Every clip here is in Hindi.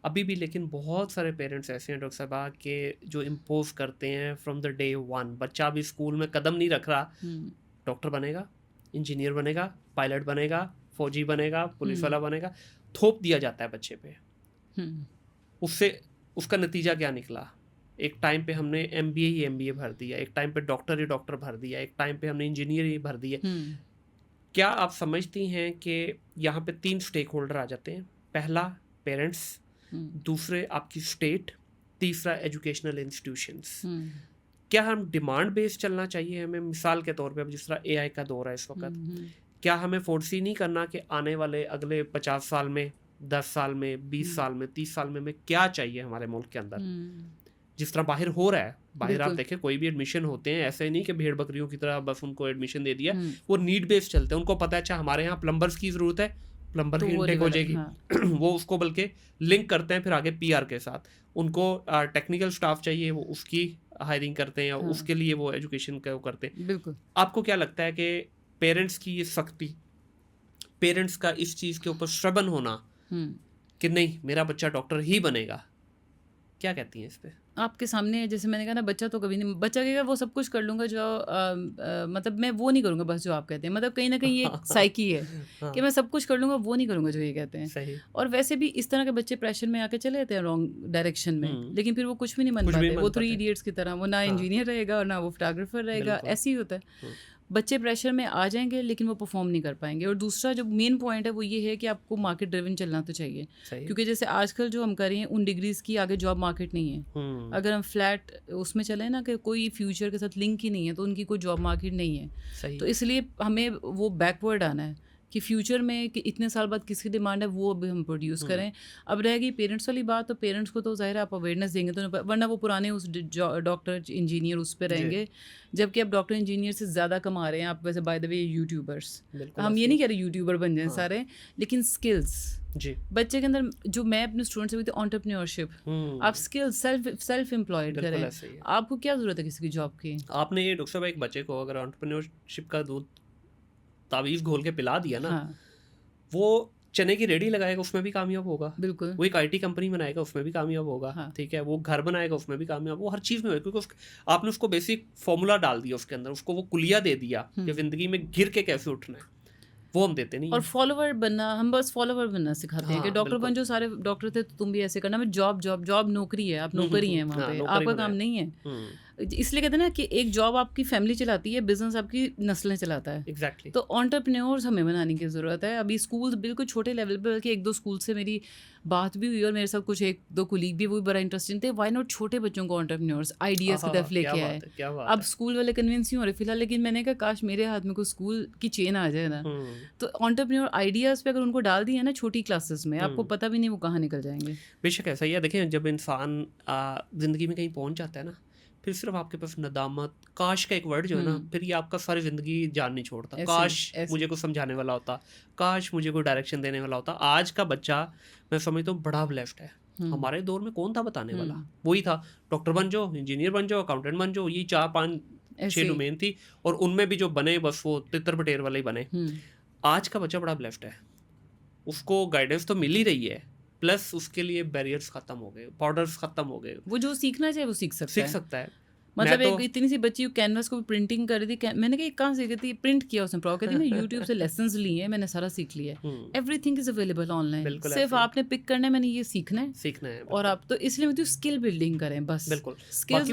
अभी भी लेकिन बहुत सारे पेरेंट्स ऐसे हैं डॉक्टर साहबा के जो इम्पोज करते हैं फ्रॉम द डे वन। बच्चा अभी स्कूल में कदम नहीं रख रहा, डॉक्टर बनेगा, इंजीनियर बनेगा, पायलट बनेगा, फौजी बनेगा, पुलिस वाला बनेगा, थोप दिया जाता है बच्चे पे। उससे उसका नतीजा क्या निकला? एक टाइम पे हमने एमबीए ही एमबीए भर दिया, एक टाइम पे डॉक्टर ही डॉक्टर भर दिया, एक टाइम पे हमने इंजीनियर ही भर दिया। क्या आप समझती हैं कि यहाँ पे 3 स्टेक होल्डर आ जाते हैं? पहला पेरेंट्स, दूसरे आपकी स्टेट, तीसरा एजुकेशनल इंस्टीट्यूशंस। क्या हम डिमांड बेस्ड चलना चाहिए हमें? मिसाल के तौर पे अब जिस तरह एआई का दौर है इस वक्त, क्या हमें फोर्सी नहीं करना कि आने वाले अगले 50 साल में, 10 साल में, 20 साल में, 30 साल में क्या चाहिए हमारे मुल्क के अंदर? जिस तरह बाहर हो रहा है, बाहर आप देखें कोई भी एडमिशन होते हैं, ऐसे नहीं कि भेड़ बकरियों की तरह बस उनको एडमिशन दे दिया, वो नीड बेस्ड चलते हैं। उनको पता है अच्छा हमारे यहाँ प्लम्बर्स की ज़रूरत है, प्लम्बर की इनटेक हो जाएगी, वो उसको बल्कि लिंक करते हैं फिर आगे पीआर के साथ। उनको टेक्निकल स्टाफ चाहिए, वो उसकी हायरिंग करते हैं, उसके लिए वो एजुकेशन का वो करते हैं। बिल्कुल। आपको क्या लगता है कि पेरेंट्स की ये सख्ती, पेरेंट्स का इस चीज़ के ऊपर श्रबन होना कि नहीं मेरा बच्चा डॉक्टर ही बनेगा, क्या कहती हैं इस पे? आपके सामने है, जैसे मैंने कहा ना, बच्चा तो कभी नहीं, बच्चा कहेगा वो सब कुछ कर लूँगा जो मतलब मैं वो नहीं करूँगा बस जो आप कहते हैं। मतलब कहीं ना कहीं ये साइकी है कि मैं सब कुछ कर लूँगा, वो नहीं करूँगा जो ये कहते हैं। सही। और वैसे भी इस तरह के बच्चे प्रेशर में आके चले जाते हैं रॉन्ग डायरेक्शन में, लेकिन फिर वो कुछ भी नहीं बन पाते। वो 3 इडियट्स की तरह, वो ना इंजीनियर रहेगा और ना वो फोटोग्राफर रहेगा, ऐसे ही होता है। बच्चे प्रेशर में आ जाएंगे लेकिन वो परफॉर्म नहीं कर पाएंगे। और दूसरा जो मेन पॉइंट है वो ये है कि आपको मार्केट ड्रिवन चलना तो चाहिए, क्योंकि जैसे आजकल जो हम कर रहे हैं उन डिग्रीज की आगे जॉब मार्केट नहीं है। अगर हम फ्लैट उसमें चले ना कि कोई फ्यूचर के साथ लिंक ही नहीं है, तो उनकी कोई जॉब मार्केट नहीं है। तो इसलिए हमें वो बैकवर्ड आना है कि फ्यूचर में कि इतने साल बाद किसकी डिमांड है वो अभी हम प्रोड्यूस करें। अब रहेगी पेरेंट्स वाली बात, तो पेरेंट्स को तो ज़ाहिर है आप अवेयरनेस देंगे तो, वरना वो पुराने उस डॉक्टर इंजीनियर उस पर रहेंगे, जबकि अब डॉक्टर इंजीनियर से ज़्यादा कमा रहे हैं। आप वैसे बाय द वे यूट्यूबर्स, हम ये नहीं कह रहे यूट्यूबर बन जाए सारे, लेकिन स्किल्स जी बच्चे के अंदर, जो मैं अपने स्टूडेंट्स से भी एंटरप्रेन्योरशिप, आप स्किल्स सेल्फ एम्प्लॉयड करें। आपको क्या ज़रूरत है किसी की जॉब की? आपने ये डॉक्टर साहब एक बच्चे को अगर एंटरप्रेन्योरशिप का दूध तावीज़ घोल के पिला दिया ना, वो चने की रेडी लगाएगा उसमें भी कामयाब होगा। बिल्कुल। वो एक आईटी कंपनी बनाएगा उसमें भी कामयाब होगा। ठीक है, वो घर बनाएगा उसमें भी कामयाब, वो हर चीज़ में होगा, क्योंकि आपने उसको बेसिक फॉर्मूला डाल दिया उसके अंदर, उसको वो कुलिया दे दिया कि ज़िंदगी में गिर के कैसे उठना है, वो हम देते नहीं। और फॉलोवर बनना, हम बस फॉलोवर बनना सिखाते हैं कि डॉक्टर बन, जो सारे डॉक्टर थे तो तुम भी ऐसे करना। मैं जॉब नौकरी है, आप नौकरी हैं वहाँ पे, आपका काम नहीं है। इसलिए कहते हैं ना कि एक जॉब आपकी फैमिली चलाती है, बिजनेस आपकी नस्लें चलाता है। एग्जैक्टली। तो एंटरप्रेन्योर्स हमें बनाने की ज़रूरत है। अभी स्कूल बिल्कुल छोटे लेवल पे, बल्कि 1-2 स्कूल से मेरी बात भी हुई और मेरे साथ कुछ 1-2 कोलीग भी, वो भी बड़ा इंटरेस्टिंग थे। वाई नॉट छोटे बच्चों को एंटरप्रेन्योर्स आइडियाज़ की तरफ लेके आए। अब स्कूल वाले कन्विंस नहीं हो रहे फिलहाल, लेकिन मैंने कहा काश मेरे हाथ में कोई स्कूल की चेन आ जाए ना, तो एंटरप्रेन्योर आइडियाज़ पे अगर उनको डाल दिया ना छोटी क्लासेस में, आपको पता भी नहीं वो कहाँ निकल जाएंगे। बेशक ऐसा ही है। देखें जब इंसान ज़िंदगी में कहीं पहुँच जाता है ना, फिर सिर्फ आपके पास नदामत, काश का एक वर्ड जो है ना, फिर ये आपका सारी ज़िंदगी जान नहीं छोड़ता। काश मुझे कुछ समझाने वाला होता, काश मुझे कोई डायरेक्शन देने वाला होता। आज का बच्चा मैं समझता हूँ बड़ा ब्लेस्ड है। हमारे दौर में कौन था बताने वाला? वही था, डॉक्टर बन जाओ, इंजीनियर बन जाओ, अकाउंटेंट बन जाओ, ये 4-5-6 डोमेन थी, और उनमें भी जो बने बस वो तितर बटेर वाले ही बने। आज का बच्चा बड़ा ब्लेस्ड है, उसको गाइडेंस तो मिल ही रही है, प्लस उसके लिए बैरियर्स खत्म हो गए, बॉर्डर्स खत्म हो गए। वो जो सीखना चाहिए वो सीख सकता है। मतलब एक इतनी सी बच्ची कैनवास को प्रिंटिंग कर रही थी, मैंने कहा कहाँ सीखी थी? प्रिंट किया उसने, प्रो कहती मैं यूट्यूब से लेसन्स लिए हैं, मैंने सारा सीख लिया है। एवरीथिंग इज अवेलेबल ऑनलाइन, सिर्फ आपने पिक करना है, मैंने ये सीखना है। और आप तो इसलिए मैं स्किल बिल्डिंग करें बस। स्किल्स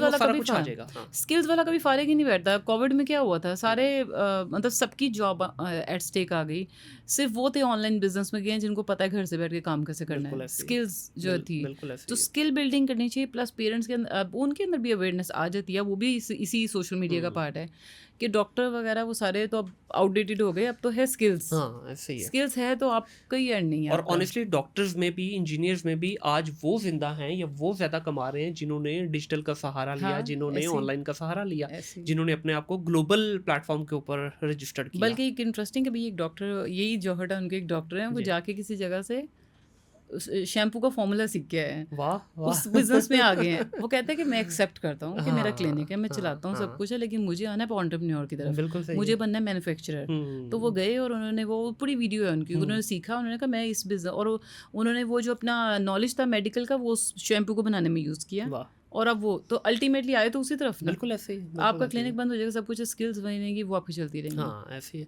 वाला कभी फारिग ही नहीं बैठता। कोविड में क्या हुआ था, सारे मतलब सबकी जॉब एट स्टेक आ गई, सिर्फ वो थे ऑनलाइन बिजनेस में गए जिनको पता है घर से बैठ के काम कैसे करना है। स्किल्स जो थी, तो स्किल बिल्डिंग करनी चाहिए। प्लस पेरेंट्स के अंदर, उनके अंदर भी अवेयरनेस आ जाती है। वो भी इसी सोशल मीडिया का पार्ट है कि डॉक्टर वगैरह वो सारे तो अब आउटडेटेड हो गए, अब तो है स्किल्स। हाँ ऐसे ही है। स्किल्स है तो आप कोई एंड नहीं है। और ऑनेस्टली डॉक्टर्स में भी, इंजीनियर्स में भी आज वो जिंदा हैं या वो ज़्यादा कमा रहे हैं जिन्होंने डिजिटल का सहारा लिया, जिन्होंने ऑनलाइन का सहारा लिया, जिन्होंने अपने आप को ग्लोबल प्लेटफॉर्म के ऊपर रजिस्टर्ड किया। बल्कि एक इंटरेस्टिंग, अभी एक डॉक्टर, यही जोहटा उनके एक डॉक्टर हैं, वो जाके किसी जगह से शैम्पू का फॉर्मूला सीख के आए हैं, वाह उस बिजनेस में आ गए हैं। वो कहते हैं कि मैं एक्सेप्ट करता हूँ कि मेरा क्लिनिक है, मैं हाँ, चलाता हूँ, सब हाँ। कुछ है, लेकिन मुझे आना है एंटरप्रेन्योर की तरफ, बिल्कुल सही मुझे है। बनना है मैन्युफैक्चरर। तो वो गए और उन्होंने, वो पूरी वीडियो है उनकी, उन्होंने सीखा, उन्होंने कहा मैं इस बिजनेस, और उन्होंने वो जो अपना नॉलेज था मेडिकल का, वो शैम्पू को बनाने में यूज़ किया, वाह, और अब वो तो अल्टीमेटली आए तो उसी तरफ ना। बिल्कुल ऐसे ही, बिल्कुल आपका ऐसे ही। क्लिनिक बंद हो जाएगा, सब कुछ स्किल्स बनेंगी, वो आपकी चलती रहेंगी। हाँ, ऐसे ही है।